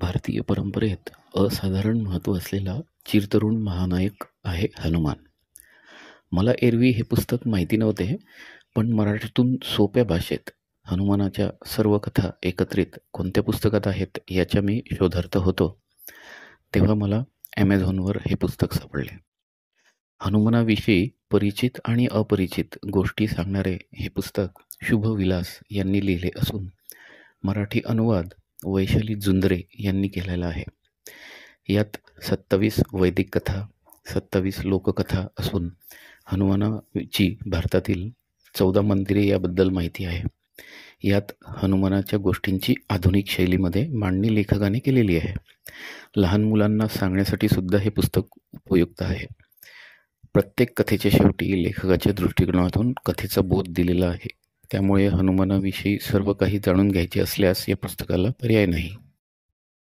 भारतीय परंपरेत असाधारण महत्त्व असलेला चिरतरुण महानायक आहे हनुमान. मला एरवी हे पुस्तक माहिती नव्हते, पण मराठीतून सोप्या भाषेत हनुमानाच्या सर्व कथा एकत्रित कोणत्या पुस्तकात आहेत याच्या मी शोधार्थ होतो, तेव्हा मला ॲमेझॉनवर हे पुस्तक सापडले. हनुमानाविषयी परिचित आणि अपरिचित गोष्टी सांगणारे हे पुस्तक शुभविलास यांनी लिहिले असून मराठी अनुवाद वैशाली जुंदरे यांनी केलेला आहे. यात 27 वैदिक कथा, 27 लोककथा असून हनुमानाची भारतातील 14 मंदिरे याबद्दल माहिती आहे. यात हनुमानाच्या गोष्टींची आधुनिक शैलीमध्ये मांडणी लेखकाने केलेली आहे. लहान मुलांना सांगण्यासाठी सुद्धा हे पुस्तक उपयुक्त आहे. प्रत्येक कथेच्या शेवटी लेखकाच्या दृष्टिकोनातून कथेचा बोध दिलेला आहे. त्यामुळे हनुमानाविषयी सर्व काही जाणून घ्यायचे असल्यास या पुस्तकाला पर्याय नाही.